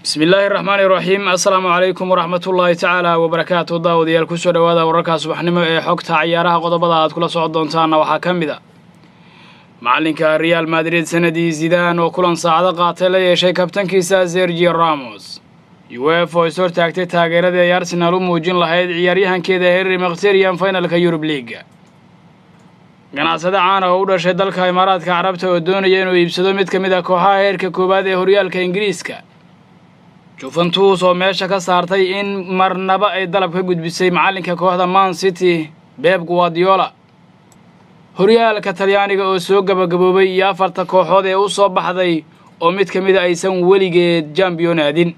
بسم الله الرحمن الرحيم السلام عليكم ورحمة الله تعالى وبركاته داوديال كسو دوادا wararka subaxnimo ee xogta ciyaaraha qodobada aad kula soo doontaan waxa kamida macalinka Real Madrid sanadii Zidane oo kulan saacado qaatay la yeeshay kabtankiisa Sergio Ramos UEFA oo soo taagtay taageerada ay Arsenal u muujin lahayd ciyaaryahankeeda Henry Mkhitaryan finalka Europe League ganacsada caan ah oo u dhashay dalka Imaaraadka Carabta oo doonaya inuu iibsado mid kamid ah kooxaha heerka koobaad ee horyaalka Ingiriiska Juventus oo meesha ka saartay in marnaba ay dalab ka gudbisay macalinka kooxda Man City Pep Guardiola horyaalka Talyaaniga oo soo gabagaboobay iyo afarta kooxood ee u soo baxday oo mid kamid ah aysan weligeed champion aadin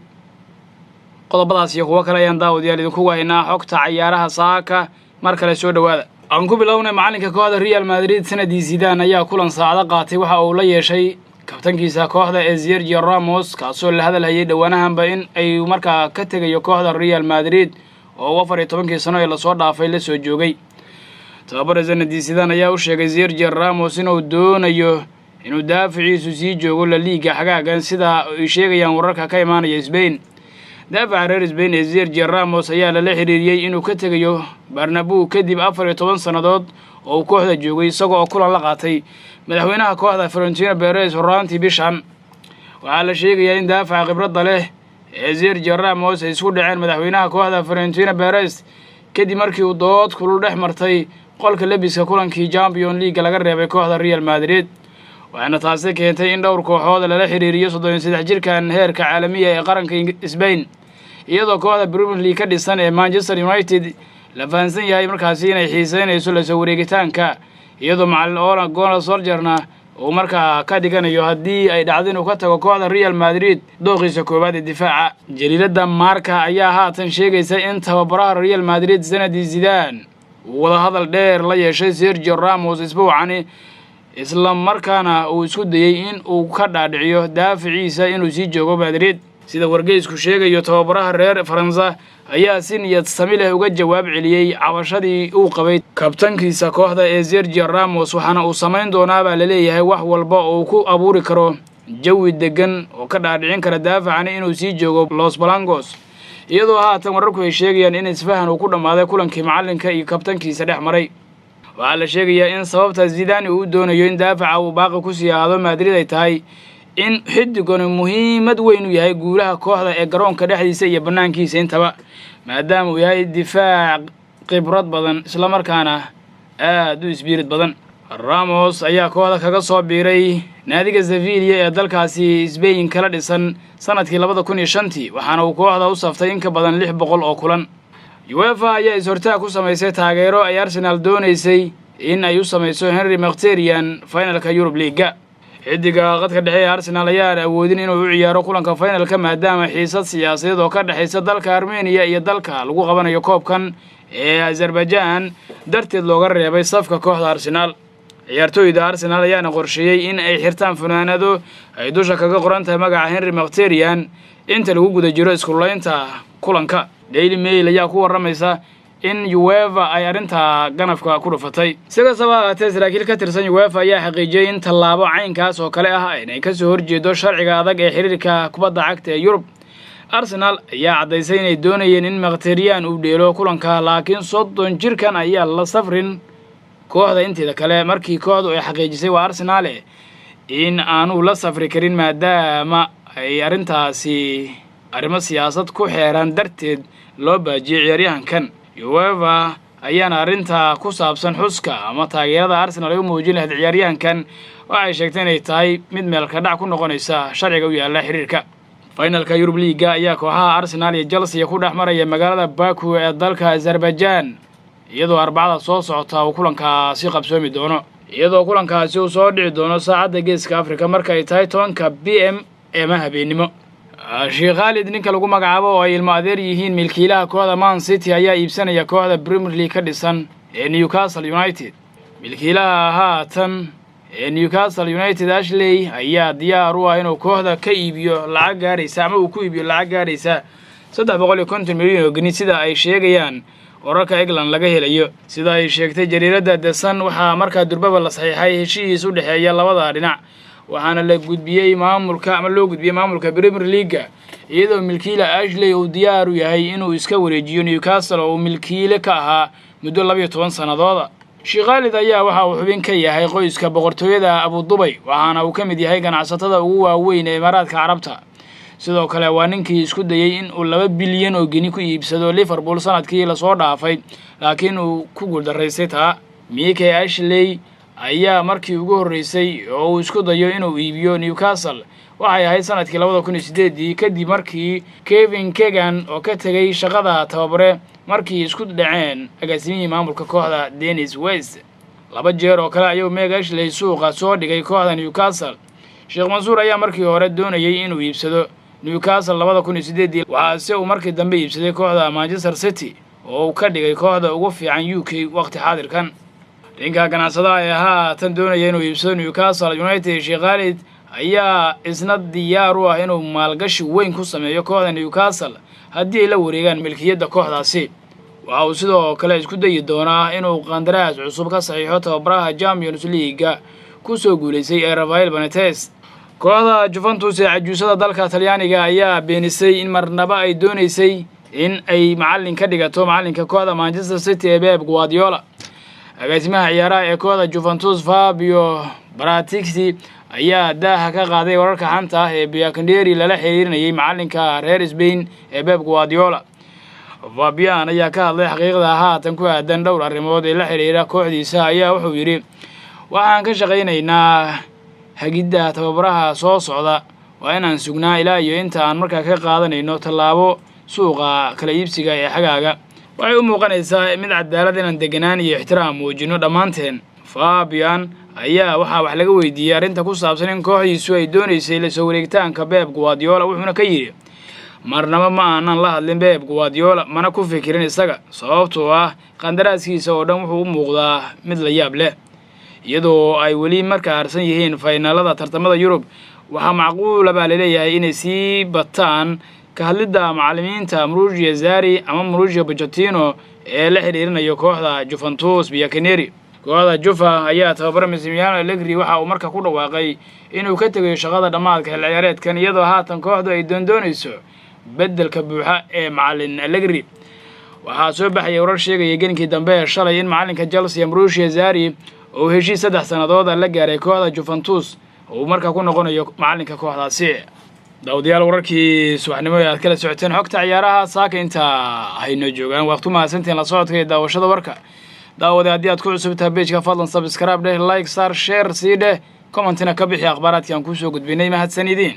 qodobadaas iyo kuwa kale ayaan daawadayaal idinku waynaa xogta ciyaaraha saaka mar kale soo dhawaada aan ku bilownay macalinka kooxda Real Madrid sanadii Zidane ayaa kulan saacado qaatay waxa uu la yeeshay kabtankiisa kooxda Sergio Ramos kaasoo la hadalhayay dhawaanahanba in ay markaa ka tagayo kooxda Real Madrid oo 14 sano ee la soo dhaafay la soo joogay tababare Zidane ayaa u sheegay Sergio Ramos inuu doonayo inuu daaficiisu sii joogo La Liga xagaagan sida ay sheegayaan wararka ka imaanaya Spain daafaca reer Spain Sergio Ramos ayaa la xiriiriyay inuu ka tagayo Bernabeu kadib 14 sanadood oo kooxda joogay isagoo kulan la qaatay madaxweynaha kooxda Florentino Perez horaantii bishan waxa la sheegay in daafaca khibrad leh Sergio Ramos ay isku dhaceen madaxweynaha kooxda Florentino Perez kadib markii uu dood kulul dhex martay qolka labiska kulankii Champions League laga reebay kooxda Real Madrid waxaana taasi keentay in dhowr kooxood la xiriiriyo 33 jirkan heerka caalamiga ee qaranka Spain iyadoo kooxda Premier League ka dhisan ee Manchester United la fahansan yahay markaasi inay xiiseynayso la soo wareegitaanka iyadoo macallin Ole Gunnar Solskjaer oo markaa ka dhiganayo haddii ay dhacdo inuu ka tago kooxda Real Madrid dooqiisa koobaad ee difaaca jariirada Marca ayaa haatan sheegaysa in tababaraha Real Madrid sanadii Zidane uu wada hadal dheer la yeeshay Sergio Ramos isbuucani isla markaana uu isku dayay in uu ka dhaadhiciyo daaficiisa inuu sii joogo Madrid sida wargeysku sheegayo tababaraha reer Faransa ayaa si niyad sami leh uga jawaab celiyay cabashadii uu qabay kabtankiisa kooxda Sergio Ramos waxaana uu sameyn doonaa baa la leeyahay wax walba oo ku abuuri karo jawi degan oo ka dhaadhicin kara daafacani inuu sii joogo Los Blancos iyadoo haatan wararku ay sheegayaan in isfahan uu ku dhamaaday kulankii macalinka iyo kabtankiisa dhex maray waxaa la sheegayaa in sababta Zidane uu doonayo in daafaca uu baaqi ku sii ahaado Madrid ay tahay in xidigani muhiimad weyn u yahay guulaha kooxda ee garoonka dhexdiisa iyo banaankiisa intaba maadaama uu yahay difaac khibrad badan isla markaana aad u isbiirad badan Ramos ayaa kooxda kaga soo biiray naadiga Sevilla ee dalkaasi Spain kala dhisan sanadkii 2005 waxaana uu kooxda u saftay in ka badan 600 oo kulan UEFA ayaa ishortaag ku sameysay taageero ay Arsenal doonaysay in ay u sameyso Henry Mkhitaryan finalka Europe League xidiga qadka dhexe ee Arsenal ayaa awoodin inuu u ciyaaro kulanka finalka maadaama xiisad siyaasadeed oo ka dhaxaysa dalka Armenia iyo dalka lagu qabanayo koobkan ee Azerbaijan darteed looga reebay safka kooxda Arsenal ciyaartooyda Arsenal ayaa qorsheeyay in ay xirtaan funaanado ay dusha kaga qoran tahay magaca Henry Mkhitaryan inta lagu guda jiro isku laynta kulanka Daily Mail ayaa ku waramaysa in UEFA ay arinta ganafka ku dhufatay sida sababta saraakiil ka tirsan UEFA ayaa xaqiijiyay in tallaabo caynkaas oo kale ah inay ka soo horjeedo sharciga adag ee xiriirka kubadda cagta ee Yurub Arsenal ayaa cadaysay inay doonayeen in Mkhitaryan uu dheelo kulanka laakiin 30 jirkan ayaa la safrin kooxda inteeda kale markii kooxdu ay xaqiijisay waa Arsenal in aanu la safri karin maadaama ay arintaasi arrimo siyaasad ku xeeran darteed loo baajiyay ciyaaryahankan UEFA ayaana arinta ku saabsan xuska ama taageerada Arsenal ay u muujin lahayd ciyaaryahankan waxay sheegtay inay tahay mid meel ka dhac ku noqonaysa sharciga u yaala xiriirka finalka Europe League ayaa kooxaha Arsenal iyo Chelsea ku dhaxmaraya magaalada Baku ee dalka Azerbaijan iyadoo arbacada soo socota uu kulankaasi qabsoomi doono iyadoo kulankaasi uu soo dhici doono saacada Geeska Afrika marka ay tahay 10 PM ee habeenimo Sheikh Khalid ninka lagu magacaabo oo ay ilmo adeer yihiin milkiilaha kooxda Man City ayaa iibsanaya kooxda Premier League ka dhisan ee Newcastle United milkiilaha haatan ee Newcastle United Ashley ayaa diyaar u ah inuu kooxda ka iibiyo lacag gaaraysa ama uu ku iibiyo lacag gaaraysa 350 milyan oo gini sida ay sheegayaan wararka England laga helayo sida ay sheegtay jariirada The Sun waxa markaa durbaba la saxiixay heshiis u dhaxeeya labada dhinac waxaana la gudbiyey maamulka ama loo gudbiyey maamulka Premier League iyadoo milkiile Ashley uu diyaar u yahay inuu iska wareejiyo Newcastle oo milkiile ka ahaa muddo 12 sanadood. Sheikh Khalid ayaa waxa uu xubin ka yahay qoyska boqortooyada Abu Dhabi waxaana uu ka mid yahay ganacsatada ugu waaweyn ee Imaaraadka Carabta. sidoo kale waa ninkii isku dayay in uu 2 bilyan oo gini ku iibsado Liverpool sanadkii la soo dhaafay laakiin uu ku guuldareystay taa. Mikel Ashley ayaa markii ugu horeysay oo uu isku dayo inuu iibiyo Newcastle waxay ahayd sanadkii 2008 kadib markii Kevin Keegan oo ka tagay shaqada tababare markii isku dhaceen agaasimihii maamulka kooxda Dennis West. 2 jeer oo kale ayuu Mikel Ashley suuqa soo dhigay kooxda Newcastle. Sheikh Mansour ayaa markii hore doonayay inuu iibsado Newcastle 2008 waxaase uu markii dambe iibsaday kooxda Manchester City oo uu ka dhigay kooxda ugu fiican UK waqti xaadirkan. Ninka ganacsadaha ee haatan doonaya inuu iibsado Newcastle United Sheikh Khalid ayaa isna diyaar u ah inuu maalgashi weyn ku sameeyo kooxda Newcastle haddii ay la wareegaan milkiyadda kooxdaasi. waxa uu sidoo kale isku dayi doonaa inuu qandaraas cusub ka saxiixo tababaraha Champions League ku soo guuleysay ee Rafael Benitez. kooxda Juventus ee cajuusada dalka Talyaaniga ayaa beenisay in marnaba ay doonaysay in ay macallin ka dhigato macallinka kooxda Manchester City ee Pep Guardiola. agaasimaha ciyaaraha ee kooxda Juventus Fabio Paratici ayaa daaha ka qaaday wararka xanta ah ee Bianconeri lala xiriirinayay macallinka reer Spain ee Pep Guardiola. Fabian ayaa ka hadlay xaqiiqda haatan ku aadan dhowr arrimood ee la xiriira kooxdiisa ayaa wuxuu yiri waxaan ka shaqaynaynaa hagidda tababaraha soo socda waa inaan sugnaa ilaa iyo inta aan markaa ka qaadanayno tallaabo suuqa kala iibsiga ee xagaaga. waxay u muuqanaysaa mid cadaalad inaan deganaan iyo ixtiraam muujino dhammaanteen. Fabian ayaa waxa wax laga weydiiyay arrinta ku saabsan in kooxdiisu ay doonaysay la soo wareegtaanka Pep Guardiola wuxuuna ka yiri marnaba ma aanan la hadlin Pep Guardiola mana ku fikirin isaga sababtoo ah qandaraaskiisa oo dhan wuxuu u muuqdaa mid la yaab leh iyadoo ay weli markaa harsan yihiin finaalada tartamada Yurub. waxaa macquul ah baa leeyahay inay sii bataan ka hadlida macallimiinta Mauricio Sarri ama Mauricio Pochettino ee la xiriirinayo kooxda Juventus Bianconeri. kooxda Juve ayaa tababare Massimiliano Allegri waxa uu markaa ku dhawaaqay inuu ka tagay shaqada dhamaadka xilli ciyaareedkan iyadoo haatan kooxdu ay doonayso beddelka buuxa ee macallin Allegri. waxaa soo baxay warar sheegaya gelinkii dambe shalay in macallinka Chelsea Mauricio Sarri oo heshiis 3 sanadood la gaaray kooxda Juventus oo markaa ku noqonayo macallinka kooxdaasi. daawadayaal wararkii subaxnimo ee aad kala socoteen xogta ciyaaraha saaka inta hayno joogaan waqti ma santeen la socodka ee daawashada warka. daawada haddii aad ku cusubtahay page-ka fadlan subscribe dheh, like, share, sii dheh, commentina ka bixi akhbaaraadkan ku soo gudbinay mahadsanidin.